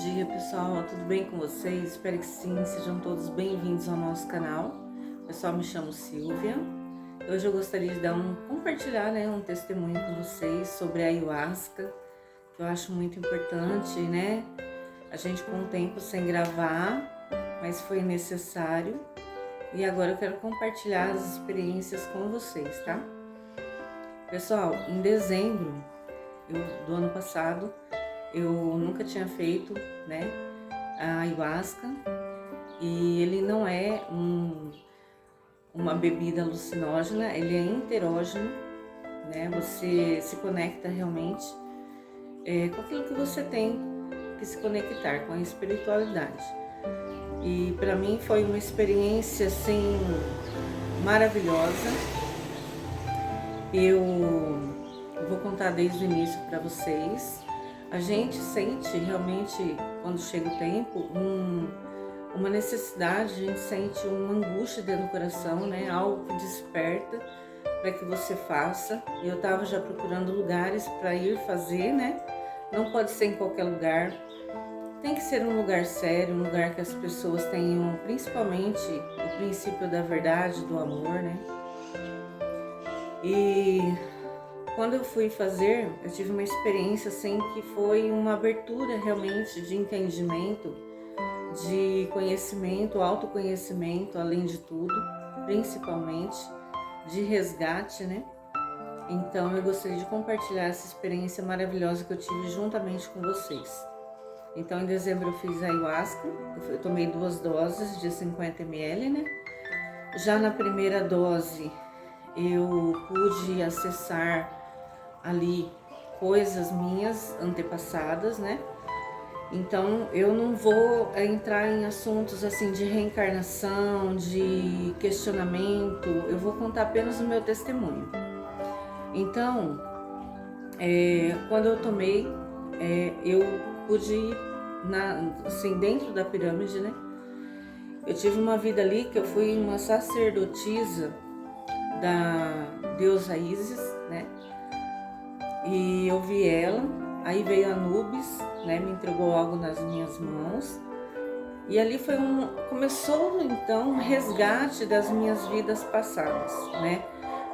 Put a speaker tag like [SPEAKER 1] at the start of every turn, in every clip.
[SPEAKER 1] dia, pessoal, tudo bem com vocês? Espero que sim, sejam todos bem-vindos ao nosso canal. Pessoal, me chamo Silvia. Hoje eu gostaria de compartilhar, um testemunho com vocês sobre a ayahuasca, que eu acho muito importante, né? A gente com o tempo sem gravar, mas foi necessário. E agora eu quero compartilhar as experiências com vocês, tá? Pessoal, em dezembro do ano passado, eu nunca tinha feito, a ayahuasca, e ele não é uma bebida alucinógena, ele é enterógeno, né? Você se conecta realmente com aquilo que você tem que se conectar, com a espiritualidade. E para mim foi uma experiência assim maravilhosa. Eu vou contar desde o início para vocês. A gente sente realmente, quando chega o tempo, uma necessidade, a gente sente uma angústia dentro do coração, né? Algo que desperta para que você faça. E eu estava já procurando lugares para ir fazer, né? Não pode ser em qualquer lugar. Tem que ser um lugar sério, um lugar que as pessoas tenham principalmente o princípio da verdade, do amor, né? E quando eu fui fazer, eu tive uma experiência assim que foi uma abertura realmente de entendimento, de conhecimento, autoconhecimento, além de tudo, principalmente de resgate, né? Então eu gostaria de compartilhar essa experiência maravilhosa que eu tive juntamente com vocês. Então em dezembro eu fiz a ayahuasca, eu tomei 2 doses de 50 ml, né? Já na primeira dose eu pude acessar ali coisas minhas antepassadas, né? Então eu não vou entrar em assuntos assim de reencarnação, de questionamento, eu vou contar apenas o meu testemunho. Então, quando eu tomei, eu pude ir assim, dentro da pirâmide, né? Eu tive uma vida ali que eu fui uma sacerdotisa da deusa Isis, né? E eu vi ela, aí veio Anubis, né? Me entregou algo nas minhas mãos. E ali começou então um resgate das minhas vidas passadas, né?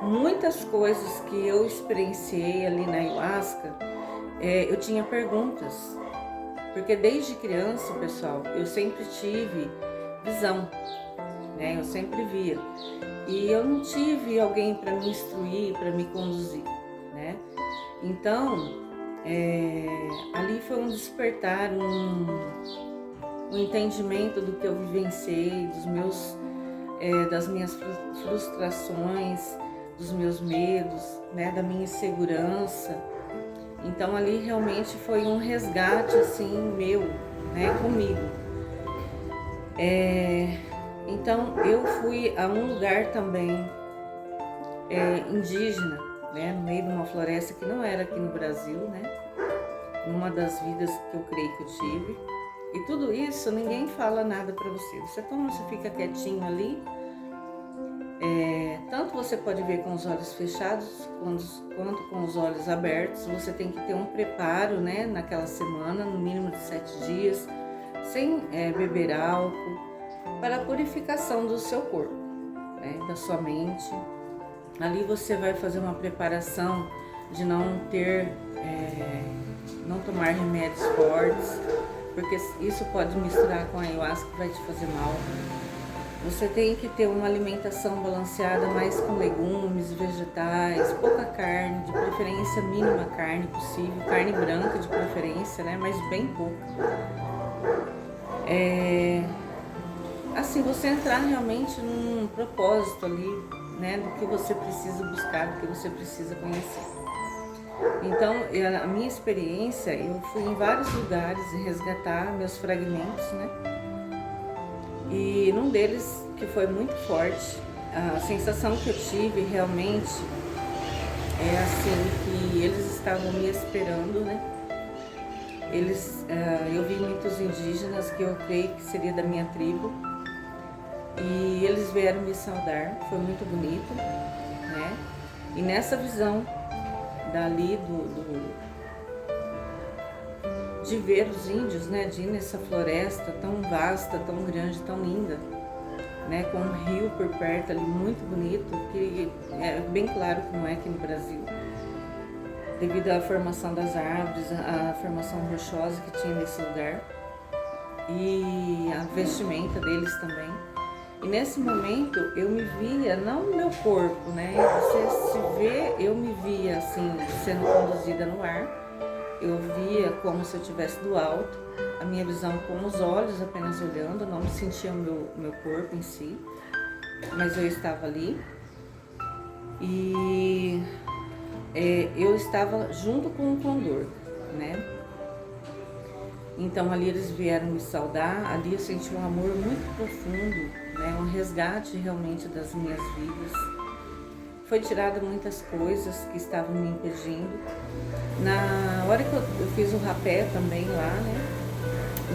[SPEAKER 1] Muitas coisas que eu experienciei ali na ayahuasca, eu tinha perguntas. Porque desde criança, pessoal, eu sempre tive visão, né? Eu sempre via. E eu não tive alguém para me instruir, para me conduzir, né? Então, ali foi um despertar, um entendimento do que eu vivenciei, das minhas frustrações, dos meus medos, né? Da minha insegurança. Então ali realmente foi um resgate assim meu, né? Comigo. Então eu fui a um lugar também indígena, né, no meio de uma floresta que não era aqui no Brasil, né, numa das vidas que eu creio que eu tive. E tudo isso ninguém fala nada para você. Você fica quietinho ali. Tanto você pode ver com os olhos fechados quanto com os olhos abertos. Você tem que ter um preparo, né, naquela semana, no mínimo de 7 dias, sem beber álcool, para a purificação do seu corpo, né, da sua mente. Ali você vai fazer uma preparação de não tomar remédios fortes, porque isso pode misturar com a ayahuasca que vai te fazer mal. Você tem que ter uma alimentação balanceada, mais com legumes, vegetais, pouca carne, de preferência mínima carne possível, carne branca de preferência, né? Mas bem pouco. Assim, você entrar realmente num propósito ali, né? Do que você precisa buscar, do que você precisa conhecer. Então, a minha experiência, eu fui em vários lugares resgatar meus fragmentos, né? E num deles, que foi muito forte, a sensação que eu tive realmente é assim, que eles estavam me esperando, né? Eu vi muitos indígenas que eu creio que seria da minha tribo, e eles vieram me saudar, foi muito bonito, né? E nessa visão dali de ver os índios, né, de ir nessa floresta tão vasta, tão grande, tão linda, né, com um rio por perto ali muito bonito, que é bem claro que não é aqui no Brasil, devido à formação das árvores, à formação rochosa que tinha nesse lugar e a vestimenta deles também. E nesse momento eu me via, não no meu corpo, né? Você se vê, eu me via assim, sendo conduzida no ar. Eu via como se eu estivesse do alto, a minha visão com os olhos apenas olhando, não me sentia o meu corpo em si, mas eu estava ali. E eu estava junto com o condor, né? Então ali eles vieram me saudar, ali eu senti um amor muito profundo, né? Um resgate realmente das minhas vidas. Foi tirada muitas coisas que estavam me impedindo. Na hora que eu fiz o rapé também lá, né?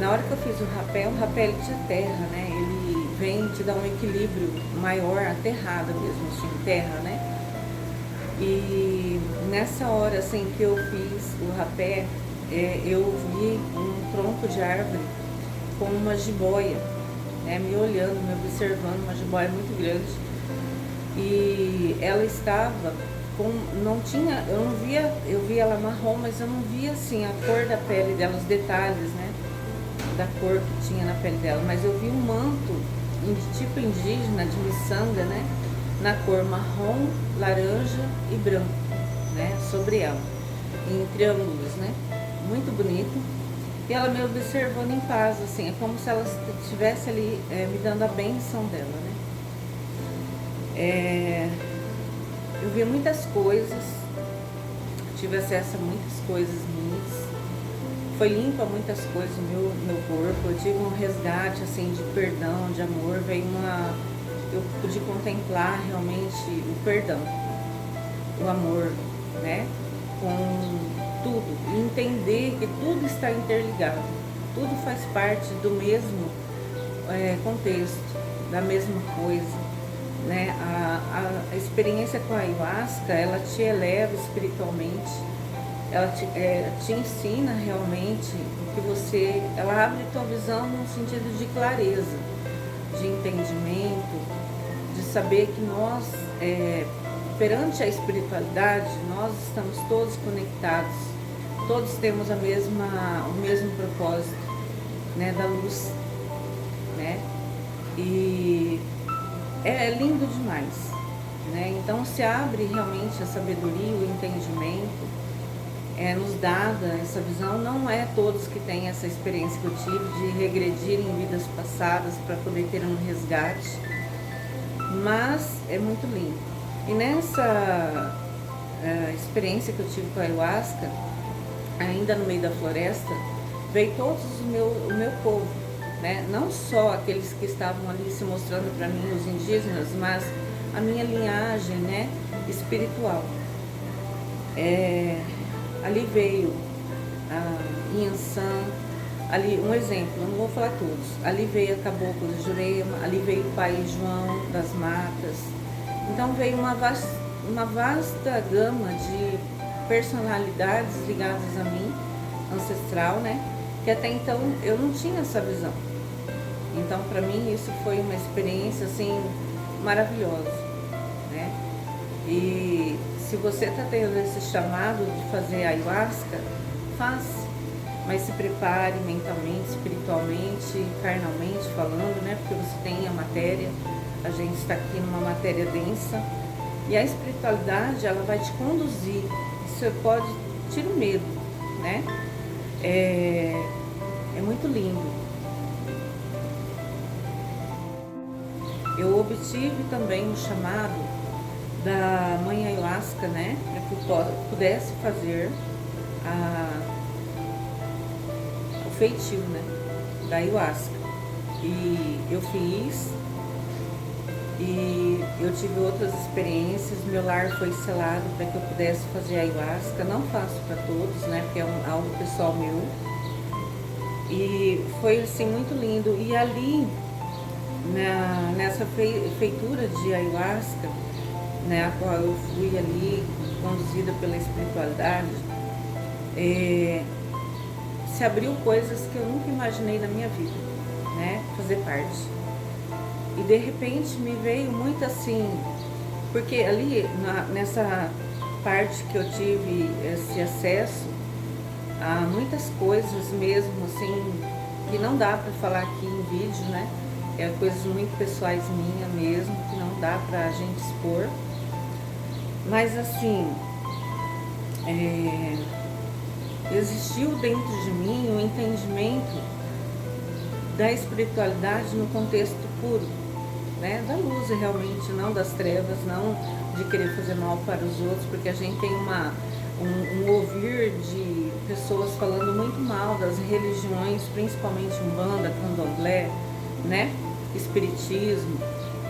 [SPEAKER 1] Na hora que eu fiz o rapé ele tinha terra, né? Ele vem te dar um equilíbrio maior, aterrada mesmo, assim, terra, né? E nessa hora assim que eu fiz o rapé, eu vi um tronco de árvore com uma jiboia, né, me olhando, me observando, uma jiboia muito grande. E ela estava com, não tinha, eu não via, eu via ela marrom, mas eu não via assim a cor da pele dela, os detalhes, né, da cor que tinha na pele dela, mas eu vi um manto tipo indígena de miçanga, né, na cor marrom, laranja e branco, né, sobre ela, em triângulos, né, muito bonito. E ela me observando em paz, assim, é como se ela estivesse ali me dando a bênção dela, né. Eu vi muitas coisas, tive acesso a muitas coisas minhas, foi limpa muitas coisas no meu corpo, eu tive um resgate, assim, de perdão, de amor, eu pude contemplar realmente o perdão, o amor, né, com tudo, e entender que tudo está interligado, tudo faz parte do mesmo contexto, da mesma coisa, né? A experiência com a ayahuasca, ela te eleva espiritualmente, ela te ensina realmente que ela abre tua visão no sentido de clareza, de entendimento, de saber que nós, perante a espiritualidade, nós estamos todos conectados, todos temos o mesmo propósito, né, da luz, né, e é lindo demais, né, então se abre realmente a sabedoria, o entendimento, nos dada essa visão, não é todos que têm essa experiência que eu tive de regredir em vidas passadas para poder ter um resgate, mas é muito lindo. E nessa experiência que eu tive com a ayahuasca, ainda no meio da floresta, veio todos o meu povo, né? Não só aqueles que estavam ali se mostrando para mim, os indígenas, mas a minha linhagem, né, espiritual. Ali veio a Inhansã, ali um exemplo, eu não vou falar todos, ali veio a Caboclo de Jurema, ali veio o Pai João das Matas, então veio uma vasta gama de personalidades ligadas a mim, ancestral, né, que até então eu não tinha essa visão. Então para mim isso foi uma experiência assim maravilhosa, né, e se você está tendo esse chamado de fazer ayahuasca, faça, mas se prepare mentalmente, espiritualmente, carnalmente falando, né? Porque você tem a matéria, a gente está aqui numa matéria densa, e a espiritualidade, ela vai te conduzir, isso pode, tira o medo, né? É muito lindo. Eu obtive também o chamado da mãe ayahuasca, né, para que eu pudesse fazer o feitio, né, da ayahuasca. E eu fiz, e eu tive outras experiências, meu lar foi selado para que eu pudesse fazer a ayahuasca, não faço para todos, né, porque é algo pessoal meu. E foi assim muito lindo, e ali, nessa feitura de ayahuasca, né, a qual eu fui ali conduzida pela espiritualidade, se abriu coisas que eu nunca imaginei na minha vida, né, fazer parte. E de repente me veio muito assim, porque ali nessa parte que eu tive esse acesso a muitas coisas mesmo, assim, que não dá para falar aqui em vídeo, né? É coisas muito pessoais minhas mesmo, que não dá pra gente expor. Mas assim, existiu dentro de mim um entendimento da espiritualidade no contexto puro, né? Da luz realmente, não das trevas, não de querer fazer mal para os outros, porque a gente tem um ouvir de pessoas falando muito mal das religiões, principalmente Umbanda, Candomblé, né? Espiritismo.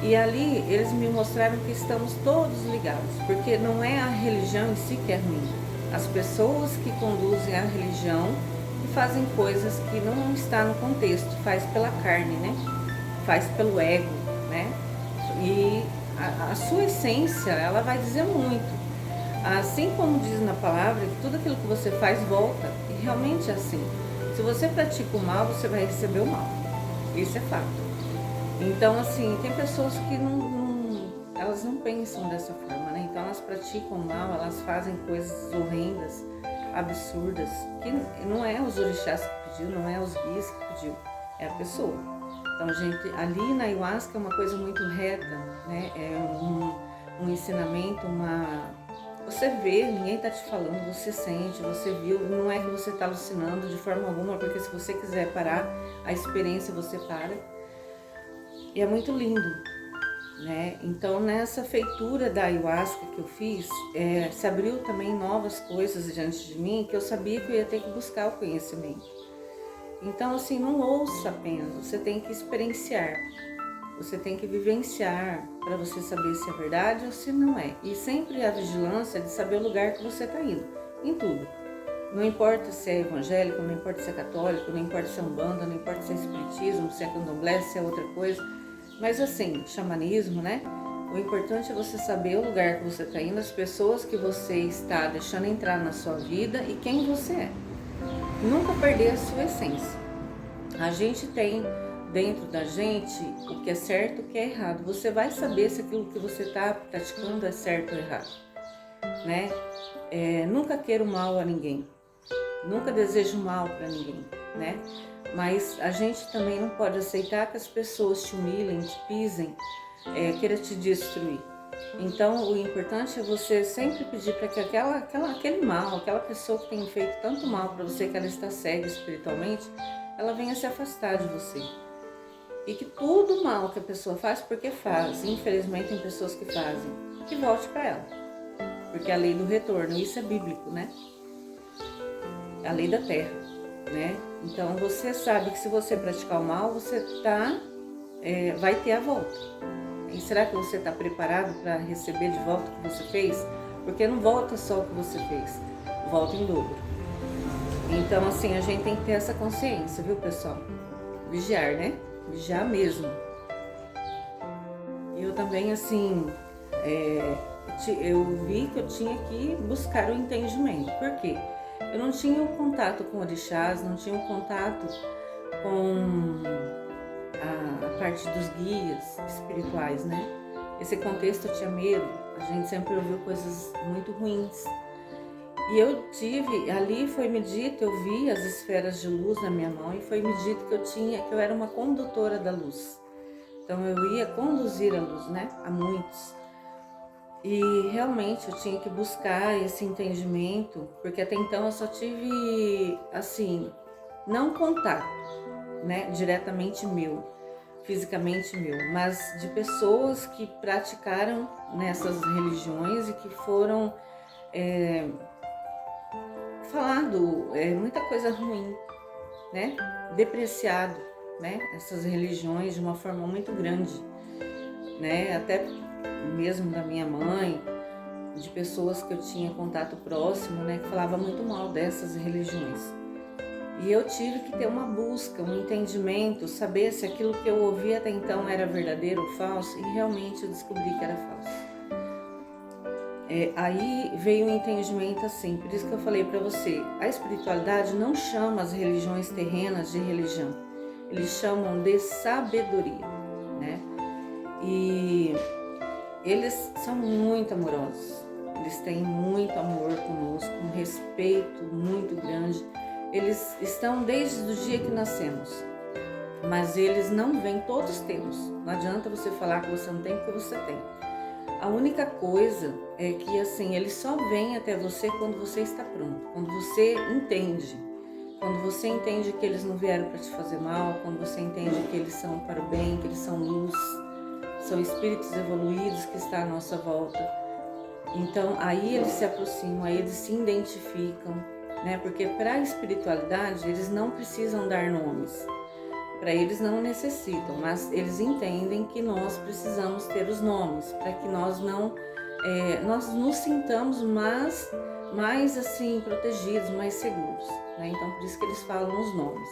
[SPEAKER 1] E ali eles me mostraram que estamos todos ligados, porque não é a religião em si que é ruim. As pessoas que conduzem a religião e fazem coisas que não está no contexto, faz pela carne, né? Faz pelo ego, né? E a sua essência, ela vai dizer muito. Assim como diz na palavra, que tudo aquilo que você faz volta, e realmente é assim. Se você pratica o mal, você vai receber o mal. Isso é fato. Então, assim, tem pessoas que elas não pensam dessa forma, né? Então elas praticam o mal, elas fazem coisas horrendas, absurdas, que não é os orixás que pediu, não é os guias que pediu, é a pessoa. Então, gente, ali na ayahuasca é uma coisa muito reta, né? É um ensinamento, você vê, ninguém está te falando, você sente, você viu, não é que você está alucinando de forma alguma, porque se você quiser parar a experiência, você para. E é muito lindo, né? Então, nessa feitura da ayahuasca que eu fiz, se abriu também novas coisas diante de mim, que eu sabia que eu ia ter que buscar o conhecimento. Então, assim, não ouça apenas, você tem que experienciar. Você tem que vivenciar para você saber se é verdade ou se não é. E sempre a vigilância de saber o lugar que você está indo, em tudo. Não importa se é evangélico, não importa se é católico, não importa se é umbanda, não importa se é espiritismo, se é candomblé, se é outra coisa. Mas assim, xamanismo, né? O importante é você saber o lugar que você está indo, as pessoas que você está deixando entrar na sua vida e quem você é. Nunca perder a sua essência. A gente tem dentro da gente o que é certo e o que é errado. Você vai saber se aquilo que você está praticando é certo ou errado, né? Nunca queira o mal a ninguém, nunca desejo mal para ninguém, né? Mas a gente também não pode aceitar que as pessoas te humilhem, te pisem, queiram te destruir. Então, o importante é você sempre pedir para que aquele mal, aquela pessoa que tem feito tanto mal para você, que ela está cega espiritualmente, ela venha se afastar de você. E que tudo mal que a pessoa faz, porque faz, infelizmente tem pessoas que fazem, que volte para ela. Porque é a lei do retorno, isso é bíblico, né? É a lei da terra, né? Então você sabe que se você praticar o mal, você vai ter a volta. E será que você está preparado para receber de volta o que você fez? Porque não volta só o que você fez, volta em dobro. Então assim, a gente tem que ter essa consciência, viu, pessoal? Vigiar, né? Vigiar mesmo. Eu também, assim, eu vi que eu tinha que buscar o entendimento. Por quê? Eu não tinha um contato com orixás, não tinha um contato com a parte dos guias espirituais, né? Esse contexto eu tinha medo, a gente sempre ouviu coisas muito ruins. E eu tive, ali foi me dito, eu vi as esferas de luz na minha mão e foi me dito que eu era uma condutora da luz. Então eu ia conduzir a luz, né, a muitos. E realmente eu tinha que buscar esse entendimento, porque até então eu só tive, assim, não contato, né, diretamente meu, fisicamente meu, mas de pessoas que praticaram nessas religiões e que foram falado muita coisa ruim, né? Depreciado, né? Essas religiões de uma forma muito grande, né? Até mesmo da minha mãe, de pessoas que eu tinha contato próximo, né? Que falava muito mal dessas religiões. E eu tive que ter uma busca, um entendimento, saber se aquilo que eu ouvia até então era verdadeiro ou falso, e realmente eu descobri que era falso. Aí veio o entendimento assim, por isso que eu falei para você, a espiritualidade não chama as religiões terrenas de religião, eles chamam de sabedoria, né? E eles são muito amorosos, eles têm muito amor conosco, um respeito muito grande. Eles estão desde o dia que nascemos, mas eles não vêm, todos temos. Não adianta você falar que você não tem, porque você tem. A única coisa é que assim, eles só vêm até você quando você está pronto, quando você entende. Quando você entende que eles não vieram para te fazer mal, quando você entende que eles são para o bem, que eles são luz, são espíritos evoluídos que estão à nossa volta. Então aí eles se aproximam, aí eles se identificam, né? Porque para a espiritualidade eles não precisam dar nomes, para eles não necessitam, mas eles entendem que nós precisamos ter os nomes para que nós não nós nos sintamos mais assim protegidos, mais seguros, né? Então por isso que eles falam os nomes.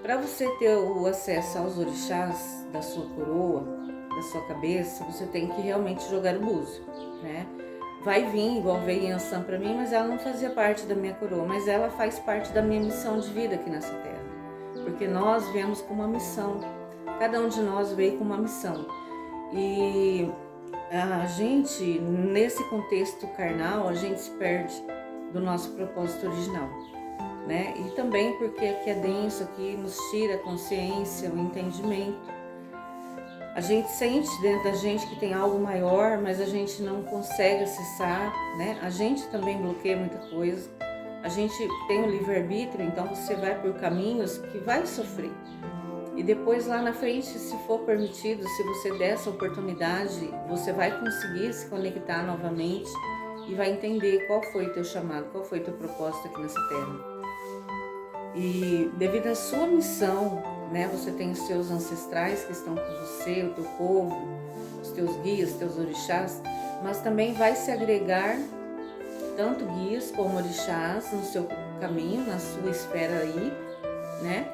[SPEAKER 1] Para você ter o acesso aos orixás da sua coroa, da sua cabeça, você tem que realmente jogar o búzio, né? Vai vir, igual veio Yansan para mim, mas ela não fazia parte da minha coroa, mas ela faz parte da minha missão de vida aqui nessa terra. Porque nós viemos com uma missão, cada um de nós veio com uma missão. E a gente, nesse contexto carnal, a gente se perde do nosso propósito original, né? E também porque aqui é denso, aqui nos tira a consciência, o entendimento. A gente sente dentro da gente que tem algo maior, mas a gente não consegue acessar, né? A gente também bloqueia muita coisa. A gente tem o livre-arbítrio, então você vai por caminhos que vai sofrer. E depois lá na frente, se for permitido, se você der essa oportunidade, você vai conseguir se conectar novamente e vai entender qual foi o teu chamado, qual foi o teu propósito aqui nessa terra. E devido à sua missão, né, você tem os seus ancestrais que estão com você, o teu povo, os teus guias, os teus orixás, mas também vai se agregar tanto guias como orixás no seu caminho, na sua esfera aí, né?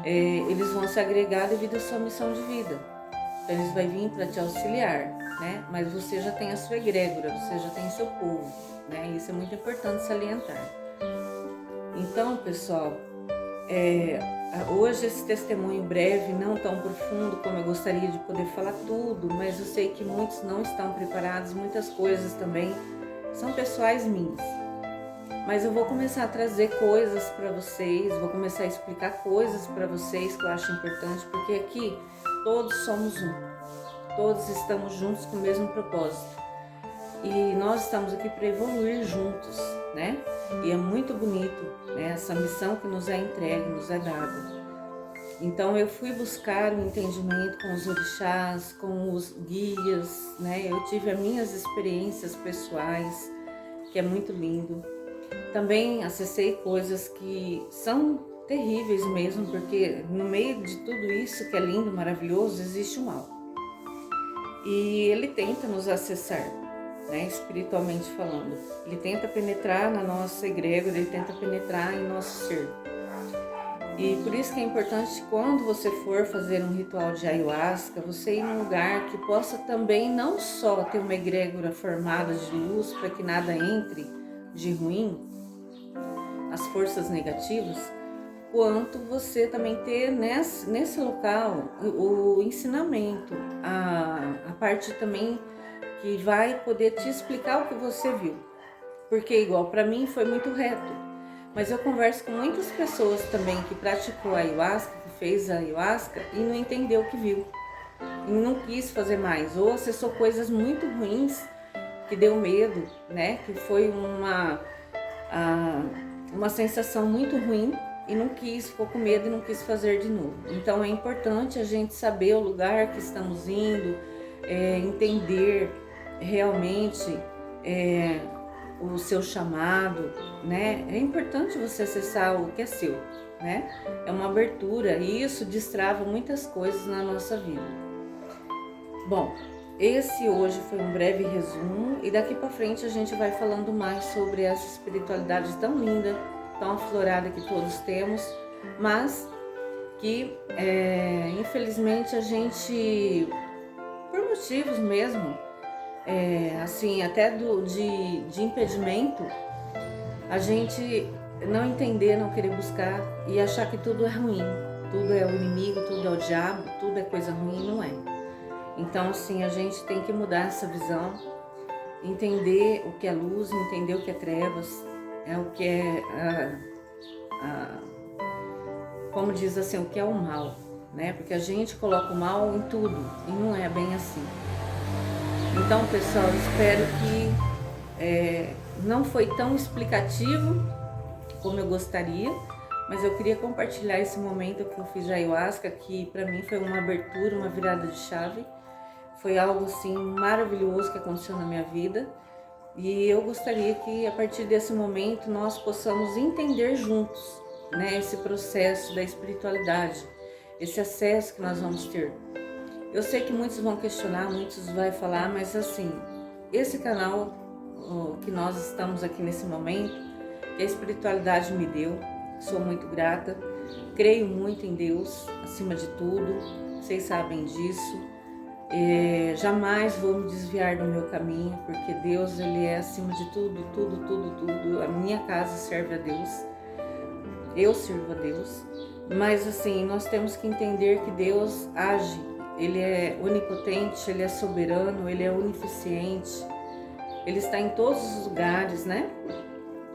[SPEAKER 1] Eles vão se agregar devido à sua missão de vida. Então eles vão vir para te auxiliar, né? Mas você já tem a sua egrégora, você já tem seu povo, né? Isso é muito importante salientar. Então, pessoal, hoje esse testemunho breve, não tão profundo como eu gostaria de poder falar tudo, mas eu sei que muitos não estão preparados, muitas coisas também são pessoais minhas. Mas eu vou começar a trazer coisas para vocês, vou começar a explicar coisas para vocês que eu acho importante, porque aqui todos somos um, todos estamos juntos com o mesmo propósito. E nós estamos aqui para evoluir juntos, né? E é muito bonito, né, essa missão que nos é entregue, nos é dada. Então eu fui buscar o entendimento com os orixás, com os guias, né? Eu tive as minhas experiências pessoais, que é muito lindo. Também acessei coisas que são terríveis mesmo, porque no meio de tudo isso que é lindo, maravilhoso, existe o mal. E ele tenta nos acessar, né, espiritualmente falando. Ele tenta penetrar na nossa egrégora, ele tenta penetrar em nosso ser. E por isso que é importante, quando você for fazer um ritual de ayahuasca, você ir num lugar que possa também não só ter uma egrégora formada de luz para que nada entre de ruim, as forças negativas, quanto você também ter nesse local o ensinamento, a parte também que vai poder te explicar o que você viu. Porque igual para mim foi muito reto, mas eu converso com muitas pessoas também que praticou a ayahuasca, que fez a ayahuasca e não entendeu o que viu. E não quis fazer mais, ou acessou coisas muito ruins que deu medo, né? Que foi uma sensação muito ruim e não quis, ficou com medo e não quis fazer de novo. Então é importante a gente saber o lugar que estamos indo, entender realmente o seu chamado, né? É importante você acessar o que é seu, né? É uma abertura e isso destrava muitas coisas na nossa vida. Bom, esse hoje foi um breve resumo e daqui para frente a gente vai falando mais sobre essa espiritualidade tão linda, tão aflorada que todos temos, mas que infelizmente a gente, por motivos mesmo, assim, até de impedimento, a gente não entender, não querer buscar e achar que tudo é ruim, tudo é o inimigo, tudo é o diabo, tudo é coisa ruim, não é. Então, assim, a gente tem que mudar essa visão, entender o que é luz, entender o que é trevas, o que é, como diz assim, o que é o mal, né? Porque a gente coloca o mal em tudo e não é bem assim. Então, pessoal, espero que não foi tão explicativo como eu gostaria, mas eu queria compartilhar esse momento que eu fiz a ayahuasca, que para mim foi uma abertura, uma virada de chave. Foi algo assim maravilhoso que aconteceu na minha vida. E eu gostaria que a partir desse momento nós possamos entender juntos, né, esse processo da espiritualidade, esse acesso que nós vamos ter. Eu sei que muitos vão questionar, muitos vão falar, mas assim, esse canal que nós estamos aqui nesse momento, que a espiritualidade me deu, sou muito grata, creio muito em Deus, acima de tudo, vocês sabem disso. Jamais vou me desviar do meu caminho, porque Deus, Ele é acima de tudo, tudo, tudo, tudo. A minha casa serve a Deus, eu sirvo a Deus, mas assim, nós temos que entender que Deus age, Ele é onipotente, Ele é soberano, Ele é onisciente, Ele está em todos os lugares, né?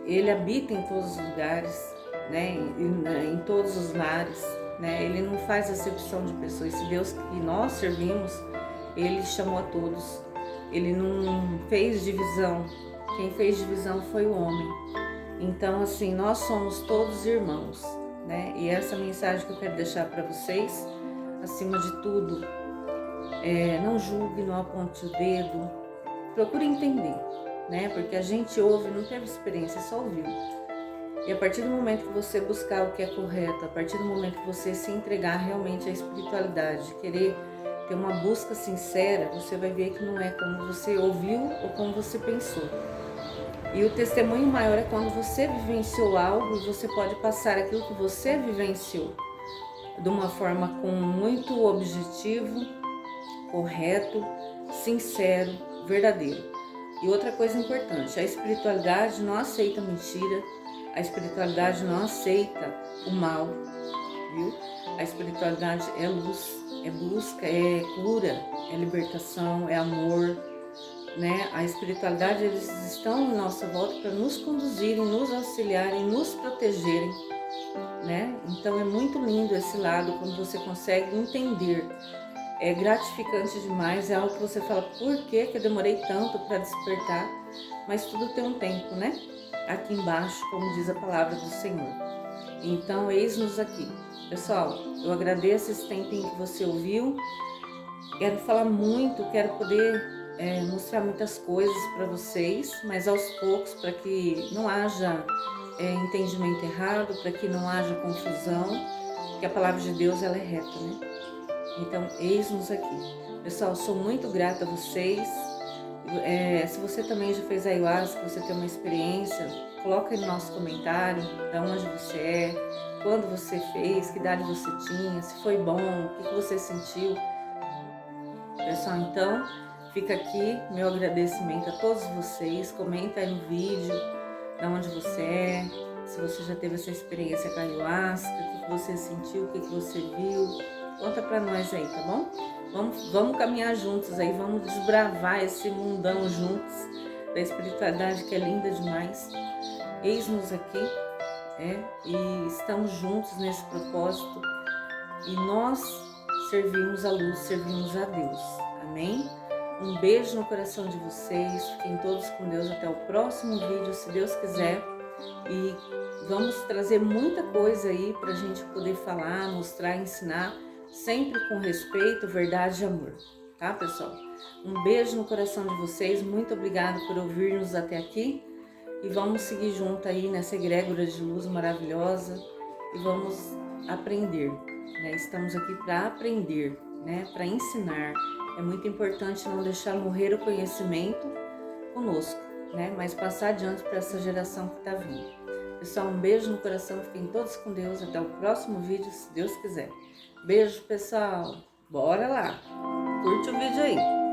[SPEAKER 1] Ele habita em todos os lugares, né? Em todos os lares, né? Ele não faz acepção de pessoas. Esse Deus que nós servimos, Ele chamou a todos. Ele não fez divisão. Quem fez divisão foi o homem. Então, assim, nós somos todos irmãos, né? E essa mensagem que eu quero deixar para vocês, acima de tudo, não julgue, não aponte o dedo, procure entender, né? Porque a gente ouve, não teve experiência, só ouviu. E a partir do momento que você buscar o que é correto, a partir do momento que você se entregar realmente à espiritualidade, querer ter uma busca sincera, você vai ver que não é como você ouviu ou como você pensou. E o testemunho maior é quando você vivenciou algo e você pode passar aquilo que você vivenciou de uma forma com muito objetivo, correto, sincero, verdadeiro. E outra coisa importante, a espiritualidade não aceita mentira, a espiritualidade não aceita o mal, viu? A espiritualidade é luz, é busca, é cura, é libertação, é amor, né? A espiritualidade, eles estão em nossa volta para nos conduzirem, nos auxiliarem, nos protegerem, né? Então é muito lindo esse lado quando você consegue entender. É gratificante demais, é algo que você fala, por que eu demorei tanto para despertar? Mas tudo tem um tempo, né? Aqui embaixo, como diz a palavra do Senhor. Então, eis-nos aqui. Pessoal, eu agradeço esse tempinho que você ouviu. Quero falar muito, quero poder mostrar muitas coisas para vocês, mas aos poucos, para que não haja entendimento errado, para que não haja confusão, porque a palavra de Deus, ela é reta, né? Então, eis-nos aqui. Pessoal, sou muito grata a vocês. Se você também já fez ayahuasca, você tem uma experiência, coloca aí no nosso comentário, de onde você é, quando você fez, que idade você tinha, se foi bom, o que você sentiu. Pessoal, então, fica aqui meu agradecimento a todos vocês. Comenta aí no vídeo de onde você é, se você já teve essa experiência com a ayahuasca, o que você sentiu, o que você viu. Conta pra nós aí, tá bom? Vamos caminhar juntos aí, vamos desbravar esse mundão juntos da espiritualidade que é linda demais. Eis-nos aqui, e estamos juntos nesse propósito e nós servimos a luz, servimos a Deus. Amém? Um beijo no coração de vocês, fiquem todos com Deus, até o próximo vídeo, se Deus quiser. E vamos trazer muita coisa aí pra gente poder falar, mostrar, ensinar, sempre com respeito, verdade e amor, tá, pessoal? Um beijo no coração de vocês, muito obrigada por ouvir-nos até aqui e vamos seguir junto aí nessa egrégora de luz maravilhosa e vamos aprender, né? Estamos aqui para aprender, né? Para ensinar. É muito importante não deixar morrer o conhecimento conosco, né? Mas passar adiante para essa geração que está vindo. Pessoal, um beijo no coração, fiquem todos com Deus, até o próximo vídeo, se Deus quiser. Beijo, pessoal. Bora lá. Curte o vídeo aí.